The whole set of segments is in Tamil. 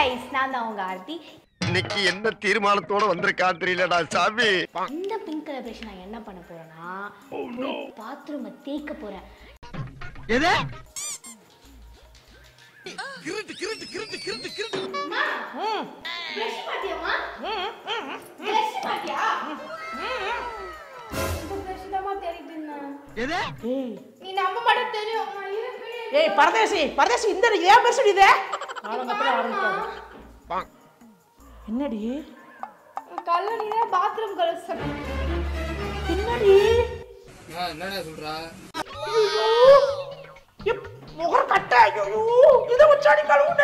guys, நான் தான் உங்க ஆர்த்தி. இன்னைக்கு என்ன தீர்மானத்தோட வந்திருக்கான் தெரியலடா சாமி. இந்த பிங்க் கலர் பிரஷ் நான் என்ன பண்ண போறேன்னா பாத்ரூமை தேய்க்க போறேன். எது? கிருட்டு. அம்மா. பிரஷ் பாத்தியாமா? பிரஷ் பாத்தியா? இந்த பிரஷ் தான் தெரியுதுன்னா. எது? நீ நம்ப மாட்டே தெரியும். ஏய் பரதேசி இந்த ஏன் பேசுறீங்க? காலங்கத்துல ஆரம்பிச்சாங்க. என்னடி? கல்லனில பாத்ரூம் கலர் சொன்ன. என்னடி? என்னடா சொல்றா? ஐயோ! முகர் கட்ட. ஐயோ! இத வச்சாடி கழுவுன.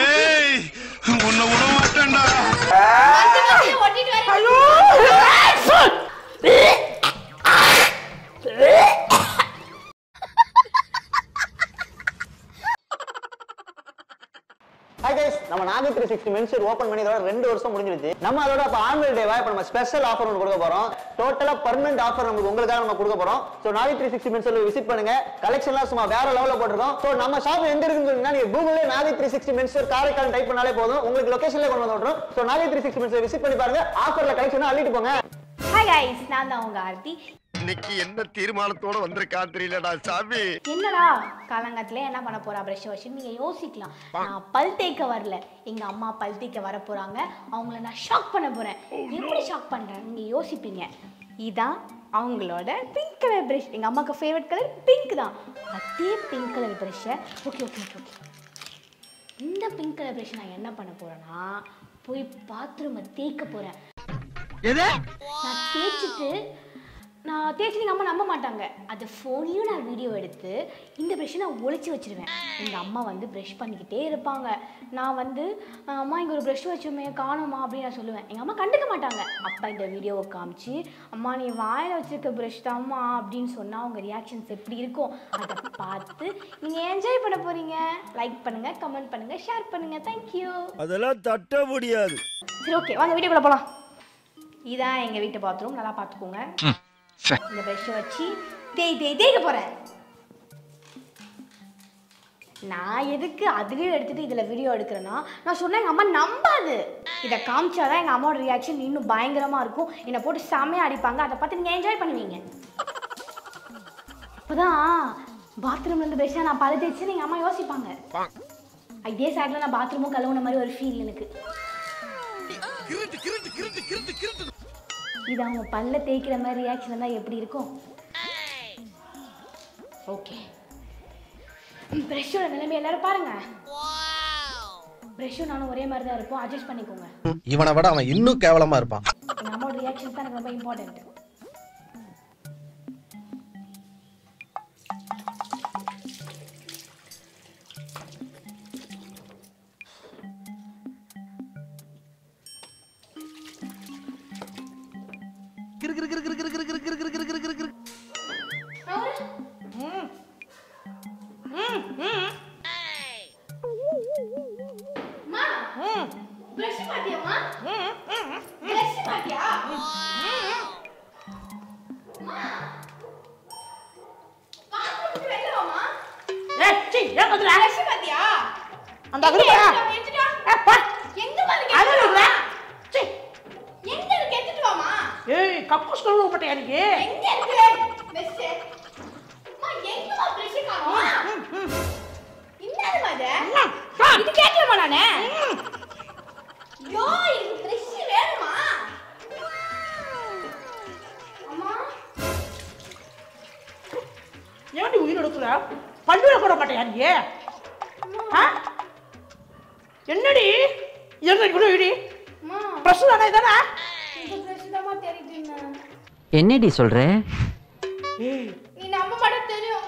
ஏய் உன்னை விட மாட்டேன்டா. ஒட்டிட்டு வரேன். ஐயோ! ஹாய் गाइस நம்ம நாகி 360 மென்ஷர் ஓபன் பண்ணி இதோட 2 வருஷம் முடிஞ்சிருச்சு. நம்ம அதோட அப்ப ஆனுவல் டேவா இப்ப நம்ம ஸ்பெஷல் ஆஃபர் ஒன்னு கொடுக்க போறோம். டோட்டலா பெர்மனன்ட் ஆஃபர் உங்களுக்காக நம்ம கொடுக்க போறோம். சோ நாகி 360 மென்ஷர்ல விசிட் பண்ணுங்க. கலெக்ஷன்லாம் சும்மா வேற லெவல்ல போட்டுறோம். சோ நம்ம ஷாப் எங்க இருக்குன்னு சொன்னீங்கன்னா நீங்க கூகுள்ல நாகி 360 மென்ஷர் காரைக்கால் டைப் பண்ணாலே போதும். உங்களுக்கு லொகேஷன்ல கொண்டு வந்து விட்டுறோம். சோ நாகி 360 மென்ஷர் விசிட் பண்ணி பாருங்க. ஆஃபர்ல கலெக்ஷன் அள்ளிட்டு போங்க. ஹாய் गाइस, நான் தான் உங்க ஆர்த்தி. இன்னைக்கு என்ன தீர்மானத்தோட வந்திருக்கான் தெரியலடா சாமி. என்னடா காலங்கத்துல என்ன பண்ண போறா பிரஷ் வச்சு நீங்க யோசிக்கலாம். நான் பல் தேய்க்க வரல, எங்க அம்மா பல் தேய்க்க வர போறாங்க. அவங்கள நான் ஷாக் பண்ண போறேன். எப்படி ஷாக் பண்றேன் நீங்க யோசிப்பீங்க. இதான் அவங்களோட பிங்க் கலர் பிரஷ். எங்க அம்மாக்கு ஃபேவரட் கலர் பிங்க் தான். அதே பிங்க் கலர் பிரஷ்ஷை ஓகே இந்த பிங்க் கலர் பிரஷ் நான் என்ன பண்ண போறேன்னா போய் பாத்ரூமை தேய்க்க போறேன். எது? நான் தேய்ச்சிட்டு எங்கள் அம்மா நம்ப மாட்டாங்க. அது ஃபோன்லேயும் நான் வீடியோ எடுத்து இந்த ப்ரெஷ்ஷை நான் ஒழிச்சு வச்சுருவேன். எங்கள் அம்மா வந்து ப்ரெஷ் பண்ணிக்கிட்டே இருப்பாங்க. நான் வந்து அம்மா இங்கே ஒரு ப்ரெஷ் வச்சோமே காணுமா அப்படின்னு நான் சொல்லுவேன். எங்கள் அம்மா கண்டுக்க மாட்டாங்க. அப்போ இந்த வீடியோவை காமிச்சு அம்மா நீ வாயில் வச்சுருக்க ப்ரெஷ் தான்மா அப்படின்னு சொன்னால் அவங்க ரியாக்ஷன்ஸ் எப்படி இருக்கும் அதை பார்த்து நீங்கள் என்ஜாய் பண்ண போகிறீங்க. லைக் பண்ணுங்கள், கமெண்ட் பண்ணுங்கள், ஷேர் பண்ணுங்கள். தேங்க்யூ. அதெல்லாம் தட்ட முடியாது. சரி ஓகே வாங்க வீடியோக்குள்ளே போகலாம். இதான் எங்கள் வீட்டு பாத்ரூம், நல்லா பார்த்துக்கோங்க. இந்த பிரஷ் வச்சு தேய்க்க போறேன். நான் எதுக்கு அதுவே எடுத்துட்டு இதுல வீடியோ எடுக்கிறேன்னா நான் சொன்னேன் எங்க அம்மா நம்பாது. இதை காமிச்சாதான் எங்க அம்மாவோட ரியாக்ஷன் இன்னும் பயங்கரமா இருக்கும். என்னை போட்டு செமையா அடிப்பாங்க. அதை பார்த்து நீங்க என்ஜாய் பண்ணுவீங்க. அப்பதான் பாத்ரூம்ல இருந்து பிரஷ் நான் பல தேய்ச்சு எங்க அம்மா யோசிப்பாங்க. இதே சைட்ல நான் பாத்ரூமும் கழுவுன மாதிரி ஒரு ஃபீல் எனக்கு. இது அவங்க பல்ல தேய்க்கிற மாதிரி ரியாக்ஷன் தான் எப்படி இருக்கும். ஓகே பிரஷோட நிலைமை எல்லாரும் பாருங்க. பிரஷும் நானும் ஒரே மாதிரி தான் இருப்போம். அட்ஜஸ்ட் பண்ணிக்கோங்க. இவனை விட அவன் இன்னும் கேவலமா இருப்பான். எங்க அம்மாவோட ரியாக்ஷன் தான் எனக்கு ரொம்ப இம்பார்ட்டன்ட். கக்கூஸ் கழுவ போட்டே எனக்கு எங்க இருக்கு பெஸ்ட் அம்மா எங்கமா பிரஷ் காணோம் இன்னது மத இது கேட்கலமா நானே யோ இது பிரஷ் வேணுமா அம்மா ஏன்டி உயிர் எடுக்கற பல்லுல போட மாட்டேயா நீ என்னடி என்ன கூட இடி அம்மா பிரஷ் தானே இதானா இந்த பிரஷ் தான் தெரியுதுன்னா என்னடி சொல்ற? ஏய் நீ நம்ப மாட்டே தெரியும்.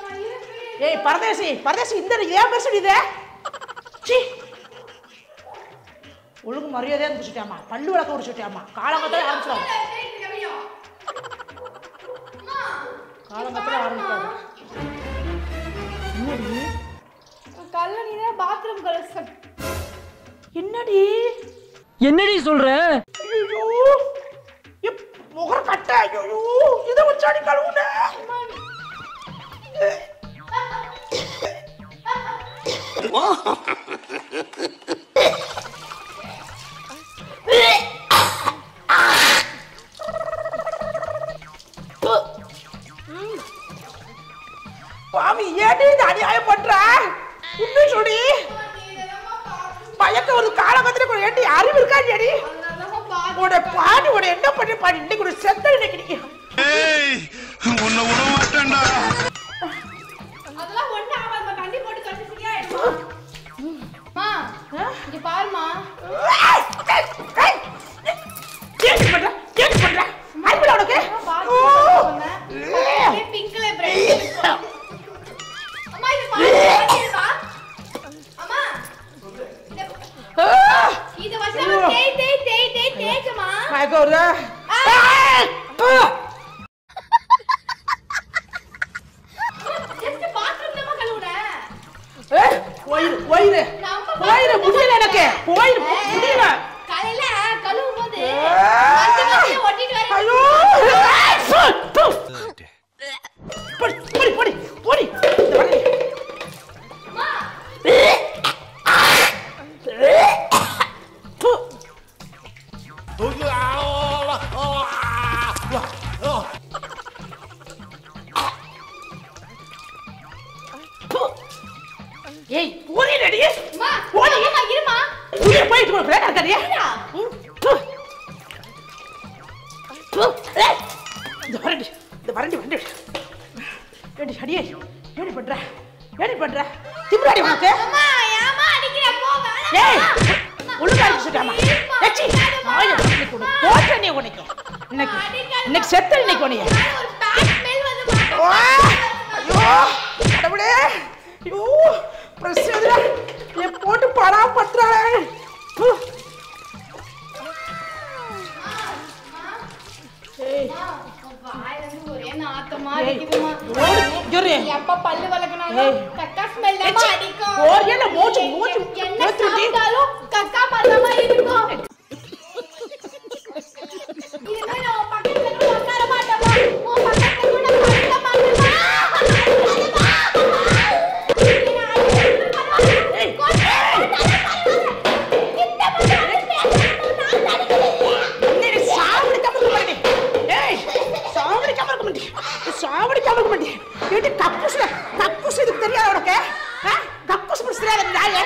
ஏய் பரதேசி இந்த ஏன் பேசுறீங்க? சீ ஒழுங்கு மரியாதையா குடிச்சிட்டாமா. பல்லு விளக்க குடிச்சிட்டாமா. காலங்கத்துல ஆரம்பிச்சாங்க. அம்மா காலங்கத்துல ஆரம்பிச்சாங்க. என்னடி? கல்லனில பாத்ரூம் கலர் சொன்ன. என்னடி சொல்ற? ஐயோ முகர் கட்ட. ஐயோ இத வச்சாடி கழுவுன. போது காலகத்துல ஏண்டி அறிவு இருக்கா ஏடி உட பாடி உட என்ன பண்ணி பாடி இன்னைக்கு ஒரு செத்த இன்னைக்கு ஏய் உன்னை விட மாட்டேன்டா. அதெல்லாம் ஒண்ணு ஆகாத தண்ணி போட்டு கட்டிக்கியா அம்மா இங்க பாருமா கேட்க பண்ற அறிவுல உனக்கு பிங்க்ல பிரெட் அம்மா இது பாருமா அம்மா இது வச்சா தேய்மா மயக்கோரு ஜஸ்ட் பாத்ரூம் தான் கழுவுற போயிரு முடியல எனக்கு போயிரு முடியல காலையில கழுவும் போது மஞ்சள் ஒட்டிட்டு வர ஐயோ போடி போடி போடி அம்மா ஏய் போடி ரெடி அம்மா போடி அம்மா இருமா புடிய போயிட்டு போ பிரேக் இருக்கறியா இந்த வரண்டி ஏடி அடியே ஏடி பண்ற திமிராடி உனக்கு அம்மா ஏமா அடிக்கிற போ ஏய் ஒழுங்கா அடிச்சுட்டாமா ஏச்சி நாய பண்ணி கொடு போட்ட நீ உனக்கு இன்னைக்கு செத்த இன்னைக்கு உனக்கு ஒரு பேட் ஸ்மெல் வந்து ஐயோ கடவுளே ஐயோ பிரச்சனை நீ போட்டு படா பத்துறாளே ஏய் வாயில இருந்து ஒரே நாத்தமா அடிக்குதுமா ஜோரே எப்ப பல்லு வளக்கனாலும் கக்கா ஸ்மெல் தான் அடிக்கும் ஓரியல மூச்சு என்ன சாப்பிட்டாலும் கக்கா பல்லமா இருக்கும் இதுவே நான் பக்கத்துல கூட உட்கார மாட்டேமா உன் பக்கத்துல கூட படுக்க மாட்டேமா சாவடி கமக்க மாட்டே ஏடி கக்கூஸ் இதுக்கு தெரியாது உனக்கு கக்கூஸ் முடிச்சிராத நாயே